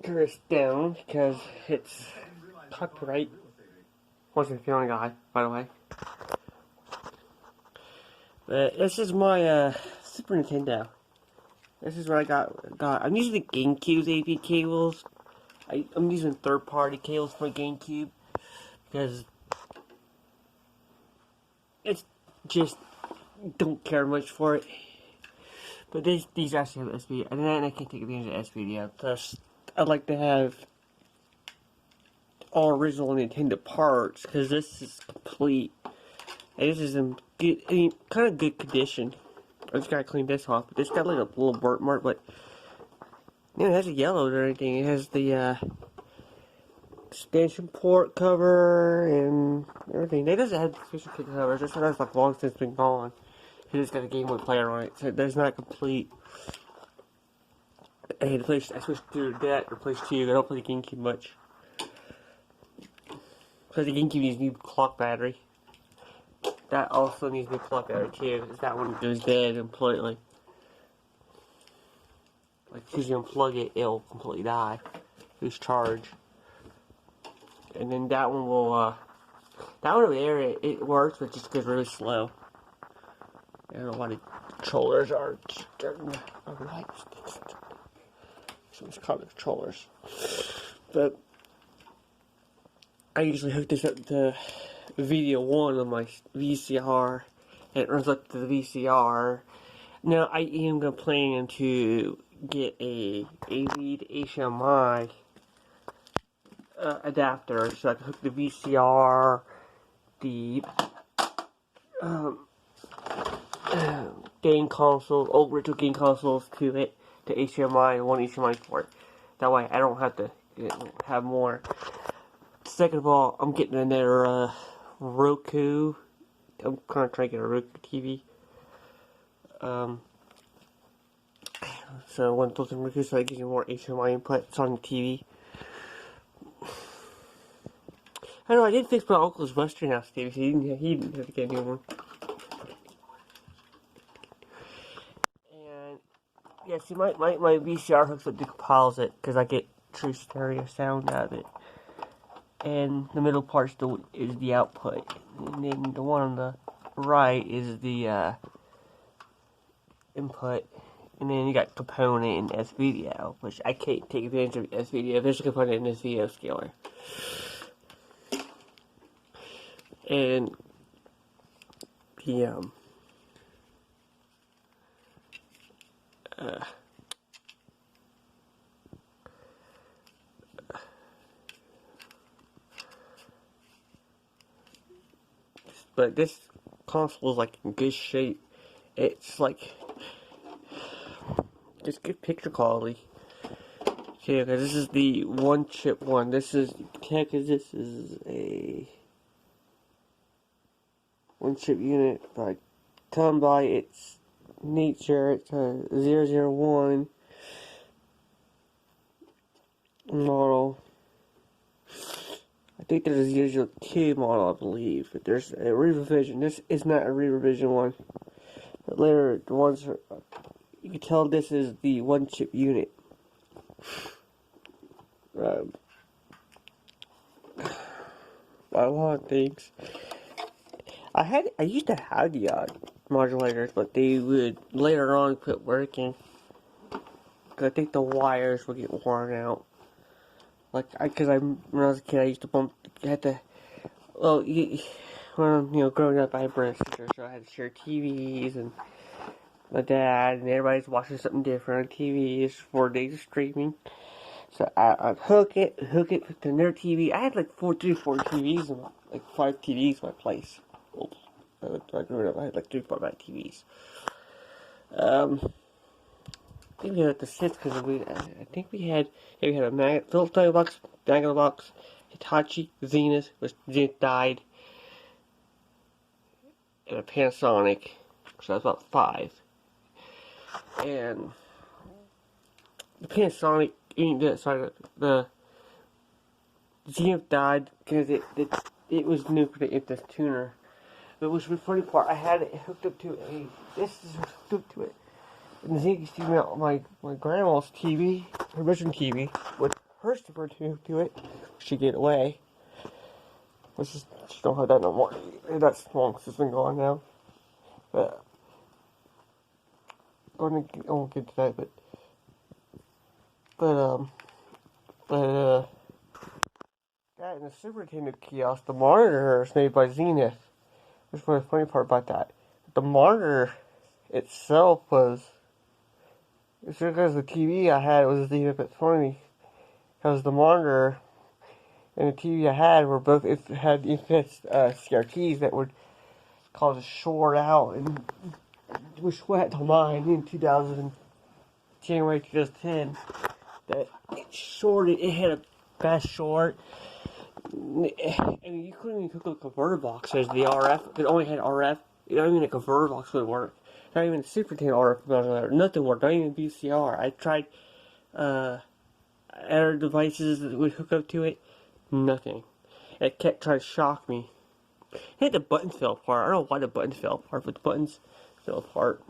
turn this down because it's copyright. Wasn't feeling guy, by the way. But this is my Super Nintendo. This is what I got. I'm using the GameCube's AV cables. I'm using third-party cables for GameCube because it's just don't care much for it. But these actually have SVD, and then I can take advantage of SVD. Plus, I'd like to have all original Nintendo parts because this is complete. And this is in good, kind of good condition. I just gotta clean this off. But this got like a little burnt mark, but it hasn't yellowed or anything. It has the extension port cover and everything. It doesn't have official kit covers. This has like long since been gone. It just got a Game Boy player on it, so that's not complete. I had to play. I switched to that or PlayStation 2. I don't play the GameCube much. Because the GameCube needs a new clock battery. That also needs a new clock battery too, because that one goes dead completely. Like, as soon as you unplug it, it'll completely die. Lose charge. And then that one will, that one over there, it works, but it just goes really slow. I don't know why the controllers are getting right. So it's called the controllers. But I usually hook this up to video 1 on my VCR, and it runs up to the VCR. Now I am planning to get a AV to HDMI adapter so I can hook the VCR, the game consoles, old retro game consoles to it, to HDMI and one HDMI port. That way I don't have to have more. Second of all, I'm getting another Roku. I'm kind of trying to get a Roku TV. So one built-in Roku, so I get more HDMI input. It's on the TV. I know I did fix my uncle's Westinghouse TV, so he didn't have to get a new one. And yeah, see, my VCR hooks up to composite because I get true stereo sound out of it. And the middle part is the output, and then the one on the right is the input, and then you got component and S-Video, which I can't take advantage of S-Video. There's a component in this video scaler. And the but this console is like in good shape. It's like just good picture quality. Okay, because this is the one chip one. This is this is a one chip unit, but tell them by its nature. It's a 001 model. I think there's a 002 model, I believe, but there's a re-revision. This is not a re-revision one. But later, the ones are, you can tell this is the one chip unit. By a lot of things. I used to have the modulators, but they would later on quit working. Cause I think the wires would get worn out. Like, when I was a kid, I used to when growing up, I had brothers and sisters, so I had to share TVs, and my dad, and everybody's watching something different on TV. It's 4 days of streaming. So I'd hook it to their TV. I had like 3 or 4 TVs, and like 5 TVs in my place. Oops. I grew up, I had like 3 or 4 TVs. I think we had the 6 because I think we had a Philips box, Magna box, Hitachi, Zenith, which Zenith died, and a Panasonic, so that's about 5. And the Panasonic, the Zenith died because it was new for the Imtus tuner. But which was the funny part, I had it hooked up to this is hooked up to it. And the thing is, my grandma's TV, her bedroom TV, with her super to it, she gave it away. She don't have that no more. That's long since it's been gone now. But I won't get to that. But that and the Super Nintendo kiosk, the monitor is made by Zenith. Which was the funny part about that. The monitor itself was. It's because the TV I had was Zenith. It's funny because the monitor and the TV I had were both had CRTs that would cause a short out, and which went to mine in January 2010. That it shorted. It had a fast short. And you couldn't even hook up a converter box as the RF. It only had RF. Not even a converter box would work. Not even a Super Nintendo RF. Nothing worked. Not even VCR. I tried other devices that would hook up to it. Nothing. It kept trying to shock me. I think the buttons fell apart. I don't know why the buttons fell apart, but the buttons fell apart.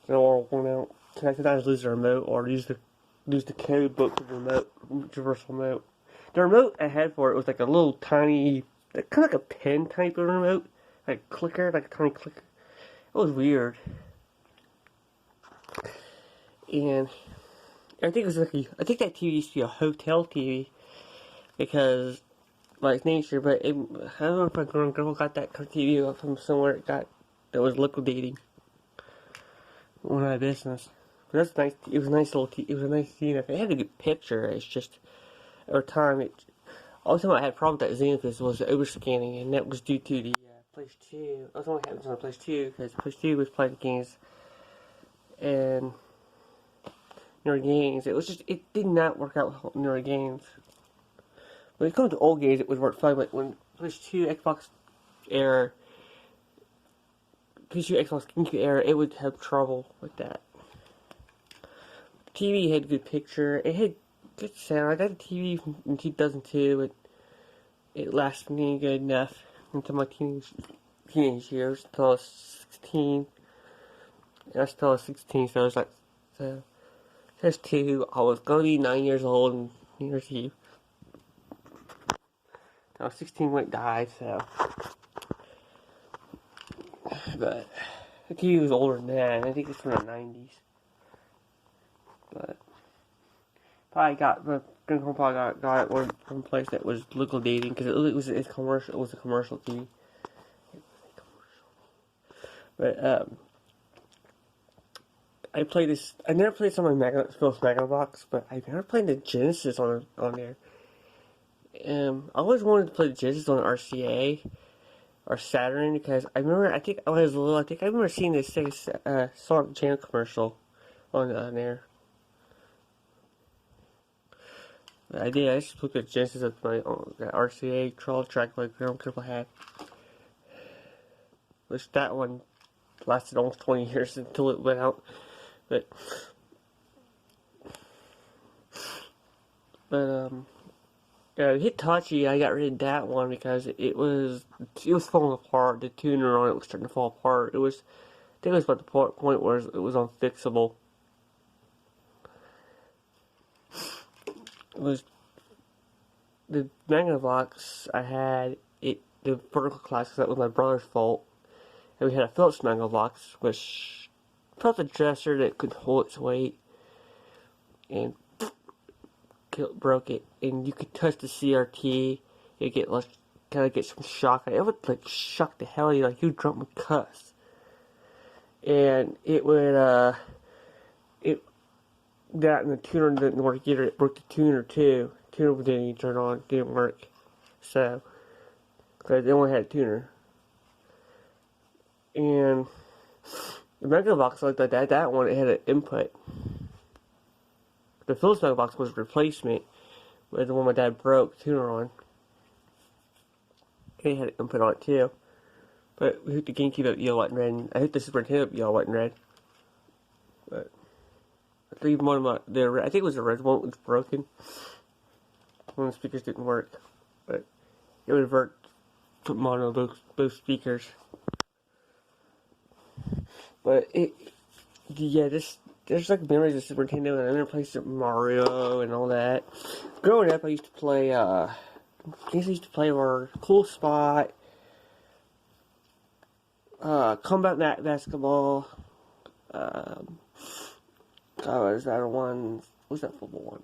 They all went out. I sometimes lose the remote or lose the code book for the remote, universal remote. The remote I had for it was like a little tiny, kind of like a pen type of remote, like a clicker, like a tiny clicker. It was weird. And I think it was I think that TV used to be a hotel TV because, by its nature, but I don't know if my girl got that TV from somewhere that was liquidating. Went out of business. But that's nice. It was a nice little. It was a nice Zenith. It had a good picture. It's just over time. All the time I had problems with that Zenith was overscanning, and that was due to the PlayStation 2. That was only happening on the PlayStation 2 because PlayStation 2 was playing games and newer games. It did not work out with newer games. When it comes to old games, it would work fine. But when PlayStation 2, Xbox era, PlayStation, Xbox GameCube era, it would have trouble with that. TV had good picture. It had good sound. I got a TV in 2002. It lasted me good enough until my teenage years, until I was 16. I was still 16, so I was like, so there's 2. I was going to be 9 years old on New Year's Eve. I was 16 when it died, so. But the TV was older than that. I think it's from the 90s. But probably got it one place that was liquidating because it's commercial. It was a commercial TV. But I played this. I never played some of my Philips Magnavox, but I never played the Genesis on there. I always wanted to play the Genesis on RCA or Saturn because I remember. I think I was little. I remember seeing this Sonic Channel commercial on there. I did. I just looked at Genesis at my RCA troll track my grandpa had. Which that one lasted almost 20 years until it went out. But yeah, Hitachi, I got rid of that one because it was falling apart. The tuner on it was starting to fall apart. I think it was about the point where it was unfixable. It was the Magnavox I had. The vertical class, that was my brother's fault. And we had a Philips Magnavox, which felt a dresser that could hold its weight, and broke it. And you could touch the CRT, you get some shock. It would shock the hell out of you, like you drunk with cuss. And it would that and the tuner didn't work either. It broke the tuner too. The tuner didn't even turn on, didn't work. So, because they only had a tuner. And the Magnavox like that one, it had an input. The Philips Magnavox was a replacement with the one my dad broke the tuner on. It had an input on it too. But we hooked the GameCube up yellow, white, and red. And I hooked the Super Nintendo up yellow, white, and red. But I think one of I think it was the red one was broken. One of the speakers didn't work. But it would revert to mono both speakers. But there's like memories of Super Nintendo, and I remember playing Super Mario and all that. Growing up, I used to play, games I used to play were Cool Spot, Combat Basketball, what was that one? What was that football one?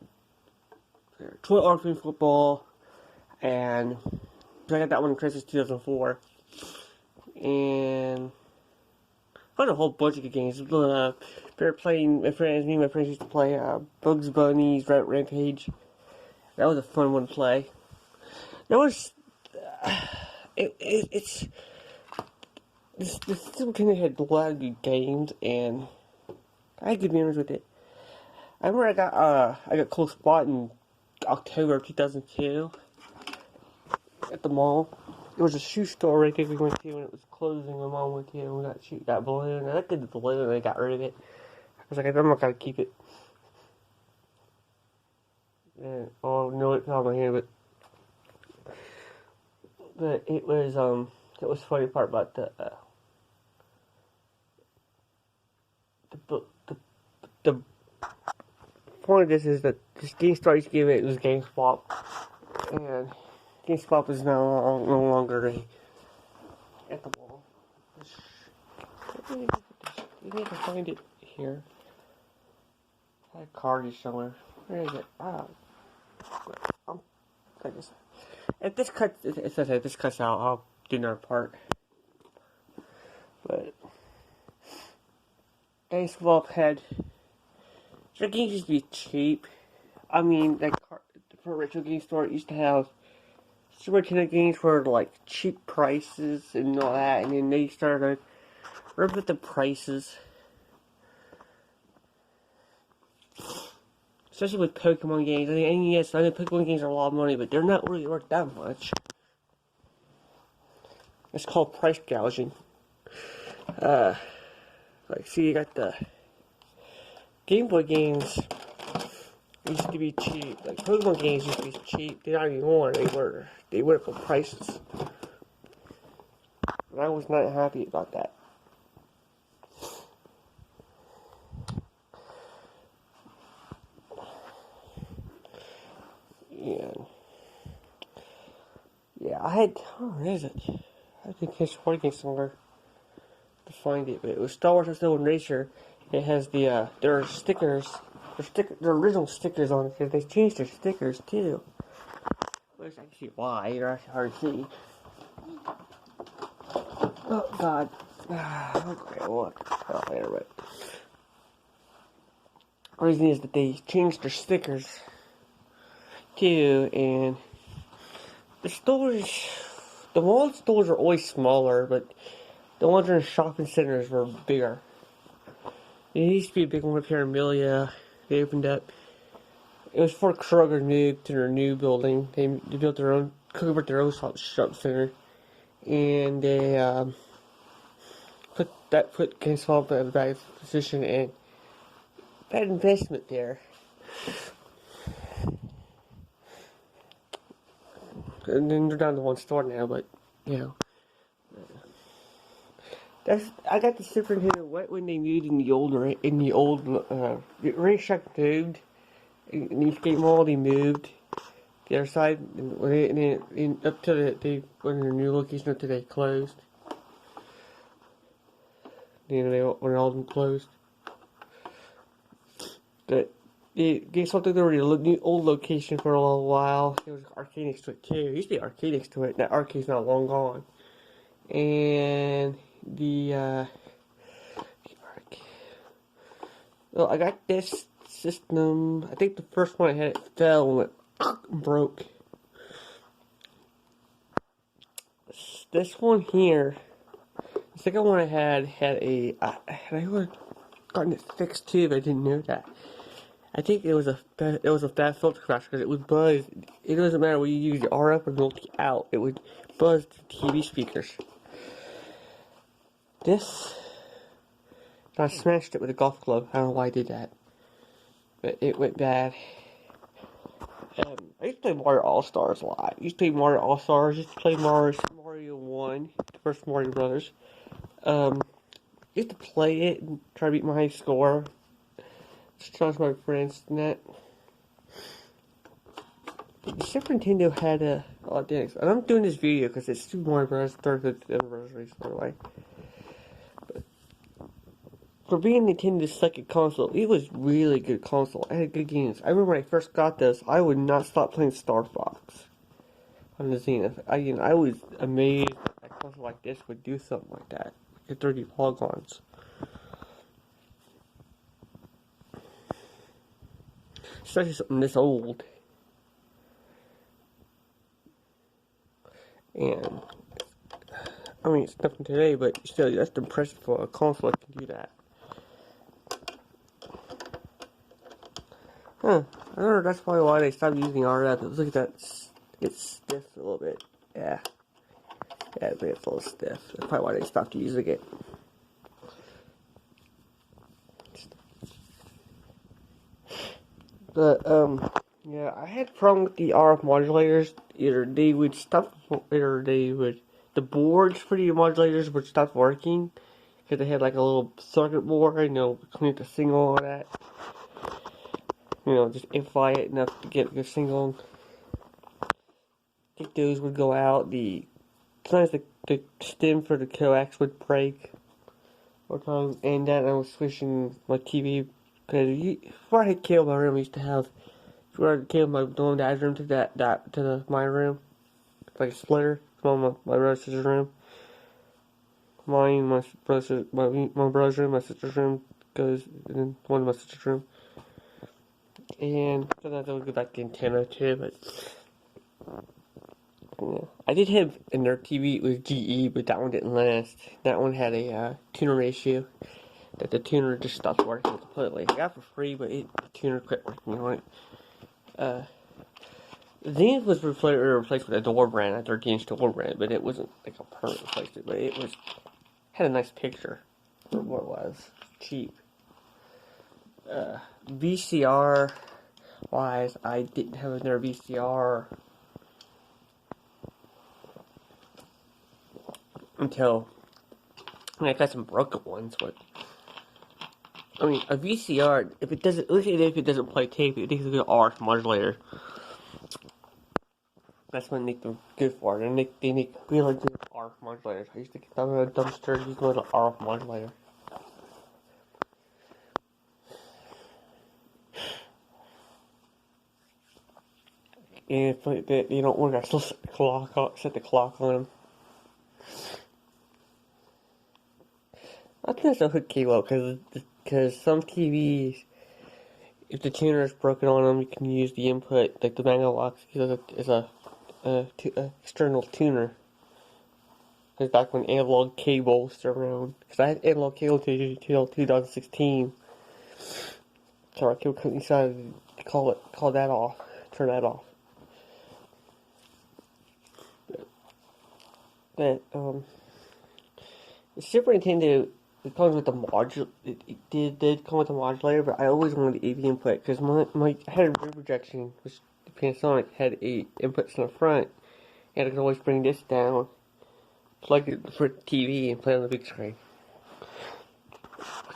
Toy Arcade Football, and I got that one in Christmas 2004. And I had a whole bunch of good games. We were playing, me and my friends used to play Bugs Bunny's Rampage. That was a fun one to play. That was, this Super Nintendo had a lot of good games, and I had good memories with it. I remember I got Cool Spot in October of 2002 at the mall. There was a shoe store right there we went to, and it was closing. My mom went to, and we got that balloon. And I looked at the balloon, and I got rid of it. I was like, I'm not gonna keep it. And, oh no, it fell on my hand, but it was funny part about the point of this is that this GameStop used to give it was GameSpot, and GameSpot is no longer at the mall. I need to find it here. I had a card is somewhere. Where is it? I guess if this cuts out, I'll do another part. But GameSpot had their games used to be cheap. I mean, for a retro game store, it used to have Super Nintendo games for like cheap prices and all that, and then they started ripping up the prices. Especially with Pokemon games. I mean, yes, I know Pokemon games are a lot of money, but they're not really worth that much. It's called price gouging. See, you got the Game Boy games used to be cheap. Like Pokemon games used to be cheap. They're not anymore. They were for prices. And I was not happy about that. Yeah, where is it? I think it's working somewhere to find it, but it was Star Wars Stolen Racer. It has there are stickers, there are original stickers on it, because they changed their stickers too. Which I can see why, they're actually hard to see. Oh god. Okay, look. Oh, there, but the reason is that they changed their stickers too, and the mall stores are always smaller, but the ones in the shopping centers were bigger. There used to be a big one up here in Amelia. They opened up. It was before Kroger moved to their new building. They built their own, Kroger their own shop center, and they put GameStop in a bad position, and bad investment there. And then they're down to one store now, but you know. I got the Super Nintendo right when they moved in the old racetrack moved. In the skate mall, they moved the other side, and up to when their new location up to they closed. You know, when all of them closed. But the GameStop took over the new old location for a little while. There was an arcade next to it too. There used to be an arcade next to it. That arcade's not long gone. And well, I got this system. I think the first one I had, it fell and it broke. This one here, the second one I had I would have gotten it fixed too, but I didn't know that. I think it was a bad filter crash because it would buzz. It doesn't matter whether you use the R up or the out. It would buzz the TV speakers. I smashed it with a golf club. I don't know why I did that, but it went bad. I used to play Mario All-Stars a lot. I used to play Mario All-Stars. I used to play Mario 1, the first Mario Brothers. used to play it and try to beat my high score. Just challenge my friends and that. The Super Nintendo had a lot of things. And I'm doing this video because it's Super Mario Bros. 35th anniversary, by the way. But for being Nintendo's second console, it was really good console. It had good games. I remember when I first got this, I would not stop playing Star Fox on the Zenith. I was amazed that a console like this would do something like that. At 30 polygons. Especially something this old. And, I mean, it's nothing today, but still, that's impressive for a console that can do that. Huh. I don't know, that's probably why they stopped using RF. Look at that. It's stiff a little bit. Yeah. Yeah, it's a little stiff. That's probably why they stopped using it. But, yeah, I had a problem with the RF modulators. Either they would stop, the boards for the modulators would stop working. Because they had like a little circuit board, connect the signal, all that. Just amplify it enough to get a signal. I think those would go out. Sometimes the stem for the coax would break. And then I was switching my TV. Because before I had cable in my room, I used to have, before I had cable my mom and dad's room to my room. It's like a splitter from my brother's sister's room. Mine, my brother's room, my sister's room goes in one of my sister's room. And sometimes I would go back to antenna too, but yeah. I did have another TV with GE, but that one didn't last. That one had a tuner ratio that the tuner just stopped working completely. I got it for free, but the tuner quit working on it. Zenith was replaced with a door brand, a 13-inch door brand, but it wasn't like a permanent replacement. But it had a nice picture for what it was. Cheap. VCR wise, I didn't have another VCR until I got some broken ones. But I mean, a VCR, if it doesn't play tape, it needs a good RF modulator. That's what they are good for. They make really good RF modulators. I used to get them in a dumpster using a little RF modulator. And if you don't want to set the clock on them. I think that's a hook cable because some TVs, if the tuner is broken on them, you can use the input, like the Magnavox is a external tuner. Because back when analog cable was around, because I had analog cable till 2016, so our cable company decided to call that off, turn that off. But the Super Nintendo, it comes with the module. It did come with a modulator, but I always wanted the AV input because I had a rear projection, which the Panasonic had inputs in the front, and I could always bring this down, plug it for the TV, and play on the big screen.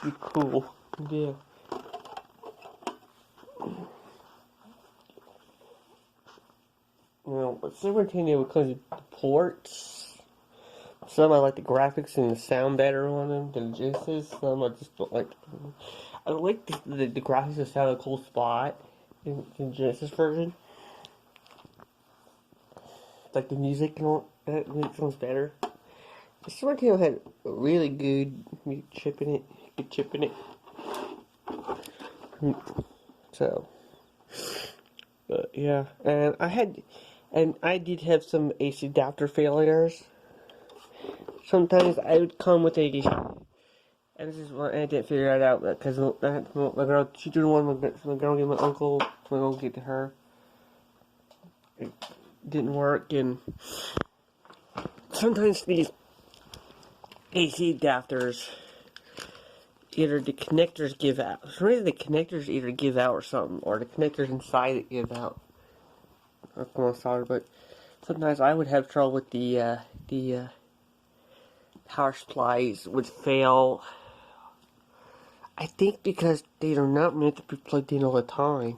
It'd be cool. Yeah. But Super Nintendo would come with the ports. Some I like the graphics and the sound better on them than Genesis. Some I just don't like. I like the graphics and sound a cool spot in Genesis version. Like the music and all that sounds better. The Super Nintendo had a really good chip in it. So, but yeah, and I did have some AC adapter failures. Sometimes I would come with and this is what I didn't figure it out because my girl, she didn't want my girl get my uncle, my uncle get to her. It didn't work, and sometimes these AC adapters, either the connectors give out. For some reason, the connectors either give out or something, or the connectors inside it give out. I'm sorry, but sometimes I would have trouble with the power supplies would fail I think because they are not meant to be plugged in all the time.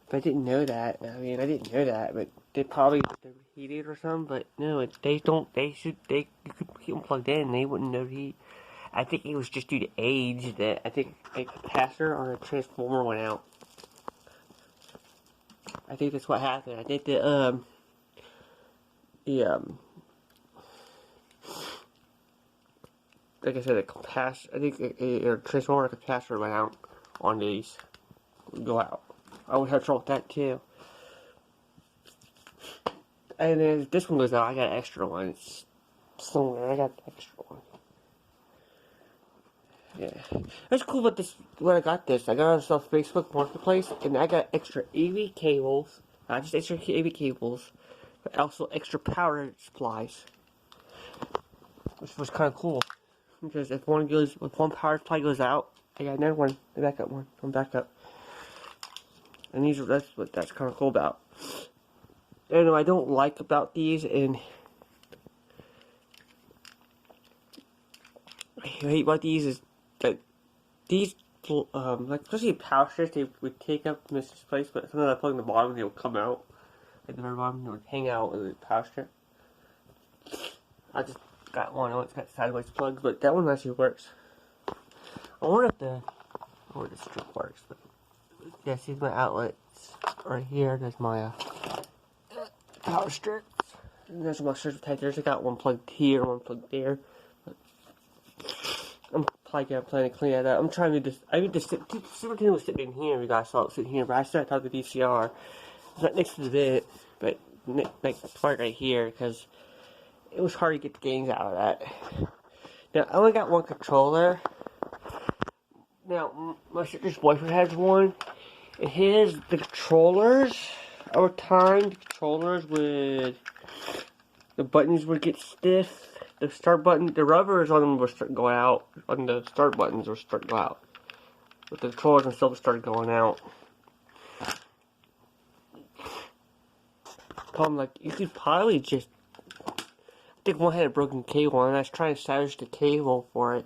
But I didn't know that. I mean, I didn't know that, but they probably they're heated or something. But no, they don't. You could keep them plugged in. They wouldn't know heat. I think it was just due to age that I think a capacitor on a transformer went out. I think that's what happened. I think the like I said, a capacitor. I think a transformer capacitor went out on these. Go out. I would have trouble with that too. And then if this one goes out, I got an extra one. It's somewhere. I got the extra one. Yeah. That's cool about this. When I got this, I got it off Facebook Marketplace, and I got extra AV cables. Not just extra AV cables, but also extra power supplies. Which was kind of cool. Because if one power supply goes out, I got another one, the backup one, from backup. And that's what that's kind of cool about. And what I don't like about these, and I hate about these, is that these, like especially power strips, they would take up this space, but sometimes I plug in the bottom, they would come out. At the very bottom, they would hang out with the power strip. I just got one. I know it's got sideways plugs, but that one actually works. I wonder if the strip works, but yeah, see my outlets right here. There's my power strips. And there's my strip protectors. I got one plugged here, one plugged there. But I'm planning to clean that up. I'm trying to just. I mean, the superintendent was sitting in here. You guys saw it sitting here, but I started talking to VCR. It's not next to the bed, but like part right here because it was hard to get the games out of that. Now I only got one controller. Now my sister's boyfriend has one. And the controllers over time, the buttons would get stiff. The start button, the rubbers on them would start going out. On the start buttons would start going out. But the controllers themselves started going out. Problem, like, you could probably just, I think one had a broken cable, and I was trying to salvage the cable for it.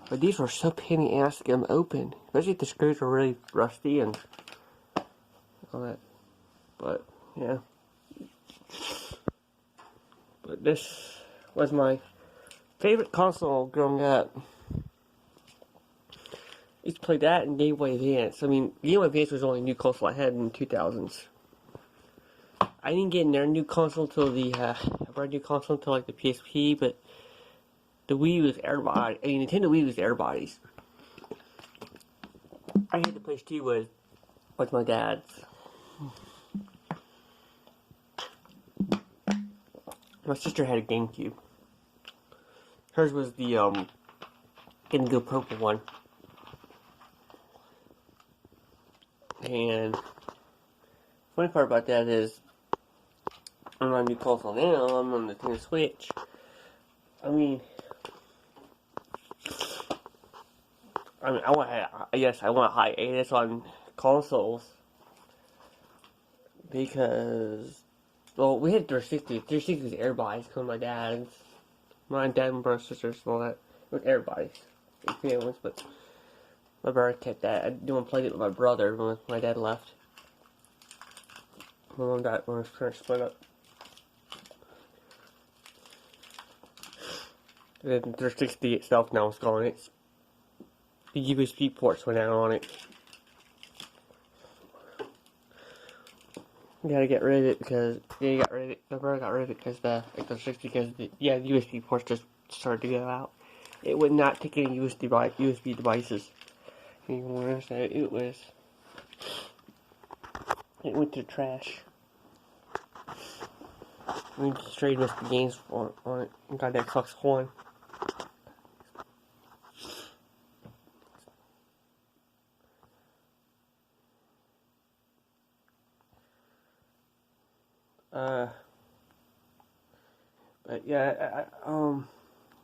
But these were so pain in the ass to get them open. Especially if the screws were really rusty and all that. But, yeah. But this was my favorite console growing up. I used to play that and Game Boy Advance. I mean, Game Boy Advance was the only new console I had in the 2000s. I didn't get their new console until brand new console until like the PSP, but the Wii was everybody. I mean, Nintendo Wii was everybody's. I had the PlayStation 2 with my dad's. My sister had a GameCube. Hers was the indigo purple one. And the funny part about that is I'm on a new console now. I'm on the Nintendo Switch. I mean, I want a hiatus on consoles because, well, we had 360. 360 was everybody's, because my dad, my brothers, sisters, and all that. It was everybody's. Families, but my brother kept that. I didn't want to play it with my brother when my dad left. My mom died when I was trying to split up. And then 360 itself now is gone. The USB ports went out on it. You gotta get rid of it because my brother got rid of it because the 360 because the USB ports just started to go out. It would not take any USB devices anymore, so it went to trash. We just traded USB games on it and got the Xbox One. But yeah,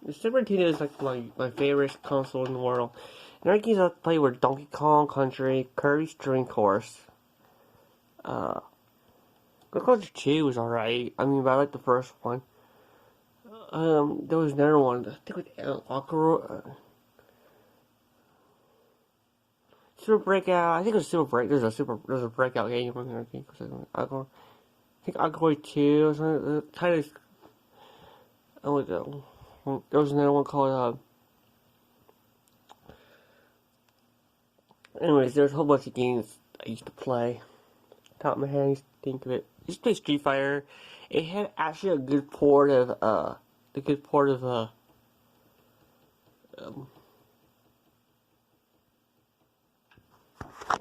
the Super Nintendo is like my favorite console in the world. And our games I play were Donkey Kong Country, Kirby's Dream Course. Go Country 2 was alright. I mean, but I like the first one. There was another one. I think with Aqua. Super Breakout. I think it was Super Break. There's a Breakout game on there. I think. I think Algoy 2 or something. Kind of. Oh, there was another one called. Anyways, there's a whole bunch of games I used to play. Top of my head, I used to think of it. I used to play Street Fighter. It had actually a good port of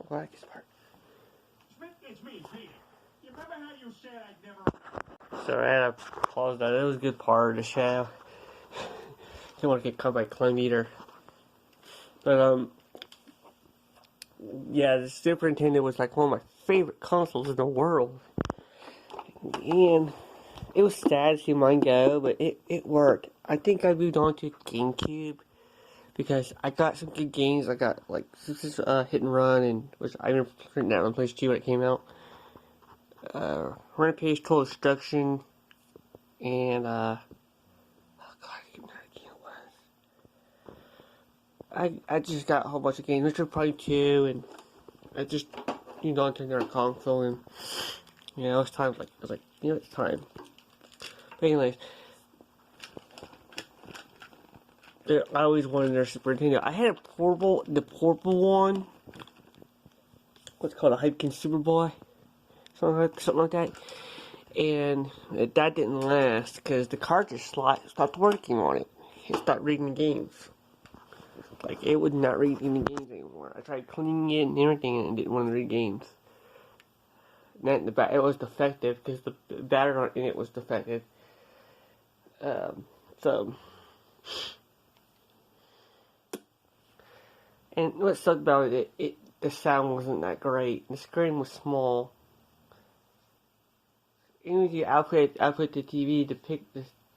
what is part? It's me, Peter. You remember how you said I'd never... Sorry, I had to pause that. It was a good part of the show. Didn't want to get caught by Clone Eater. But, yeah, the Super Nintendo was like one of my favorite consoles in the world. And it was sad to see mine go, but it worked. I think I moved on to GameCube because I got some good games. I got like Hit and Run, and which I remember playing that on PlayStation 2 when it came out. Rampage, Total Destruction, and oh god, I can't remember what it was. I just got a whole bunch of games, Richard Prime 2, and I just moved on to another console, and you know, it's time. It's time. But anyways, I always wanted their Super Nintendo. I had the portable one. What's it called, a Hypkin Super Boy, something like that. And that didn't last because the cartridge slot stopped working on it. It stopped reading the games. Like, it would not read any games anymore. I tried cleaning it and everything, and it didn't want to read games. And it was defective because the battery in it was defective. And what sucked about it, the sound wasn't that great. The screen was small. Even if you output the TV, the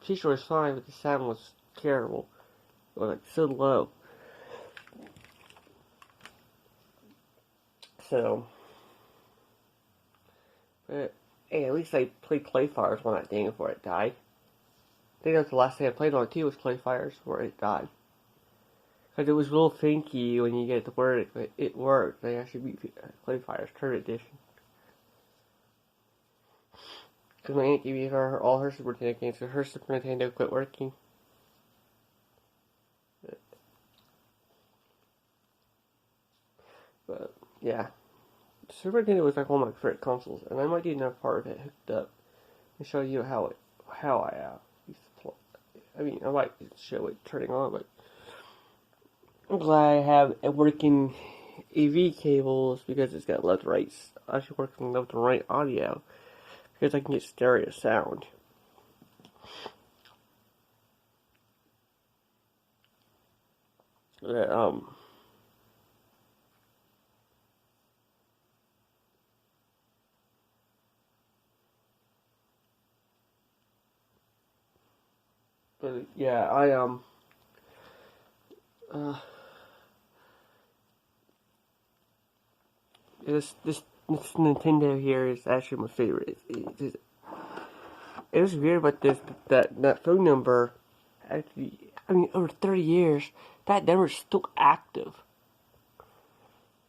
picture was fine, but the sound was terrible. It was like so low. So, but hey, at least I played Clayfires when that thing before it died. I think that's the last thing I played on it too, was Clayfires before it died. Because it was real funky when you get to work, but it worked. They actually beat Clayfires Turret Edition. Because my aunt gave me all her Super Nintendo games, so her Super Nintendo quit working. But yeah, Super Nintendo was like one of my favorite consoles, and I might do another part of it hooked up and show you how I used to play. I mean, I might show it turning on, but I'm glad I have a working AV cables because it's got left right. I should work on left and right audio because I can get stereo sound. But yeah, this Nintendo here is actually my favorite. It was weird, but that phone number, actually, I mean, over 30 years, that number is still active.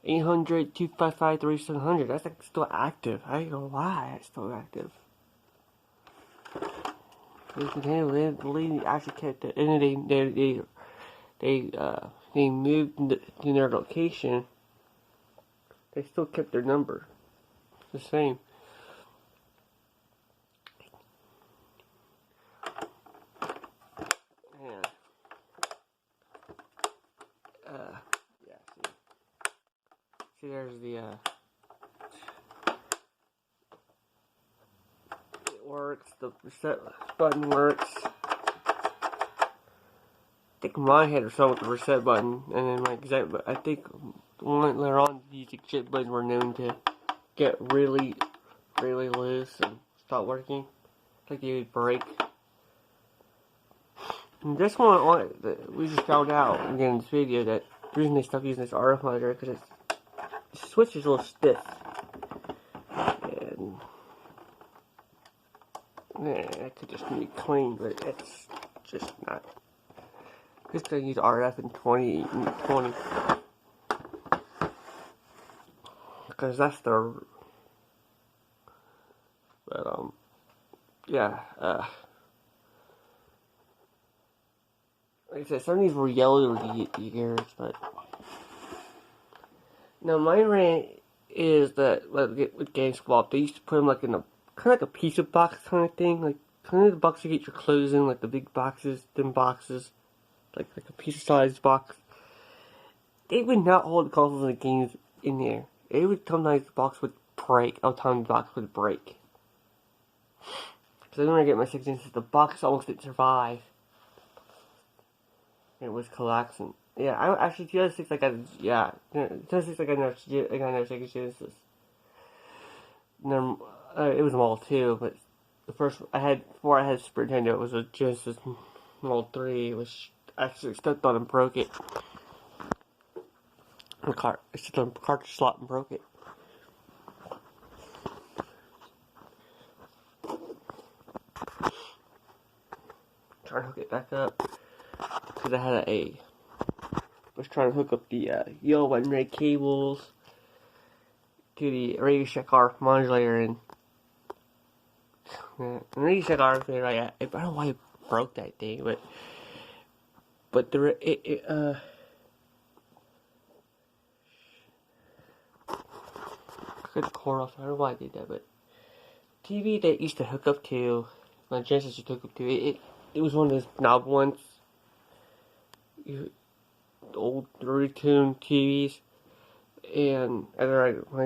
800-255-3700. That's like still active. I don't know why it's still active. They actually kept it, and they moved to their location. They still kept their number the same. And yeah. See, there's the it works. The reset button works. I think mine had something with the reset button, and then my exit. But I think later on, these exit buttons were known to get really loose and stop working. Like they would break. And this one, we just found out again in this video that the reason they stopped using this RF monitor is because the switch is a little stiff. And it could just be clean, but it's just not. Just gonna use RF in 2020. because that's their. But yeah. Like I said, some of these were yellow over the years, but now my rant is that with GameStop, they used to put them like in a kind of like a pizza box kind of thing, like kind of the box you get your clothes in, like the big boxes, thin boxes, like a pizza-sized box. They would not hold the consoles and the games in there. It would sometimes the box would break. All the time the box would break. Because when I get my 6 inches, the box almost didn't survive. It was collapsing. Yeah, I actually 2006 I got 2006 I got another Sega Genesis. And it was a Model 2, but the first I had before I had Super Nintendo, it was a Genesis Model 3, which I actually stepped on and broke it. I stepped on the cartridge slot and broke it. Trying to hook it back up because I had was trying to hook up the yellow and red cables to the Radio Shack RF modulator, and the Radio Shack RF modulator, I don't know why I broke that thing, but I cut the cord off. I don't know why I did that, but TV that used to hook up to my Genesis used to hook up to it was one of those knob ones. Old retune TVs, and when I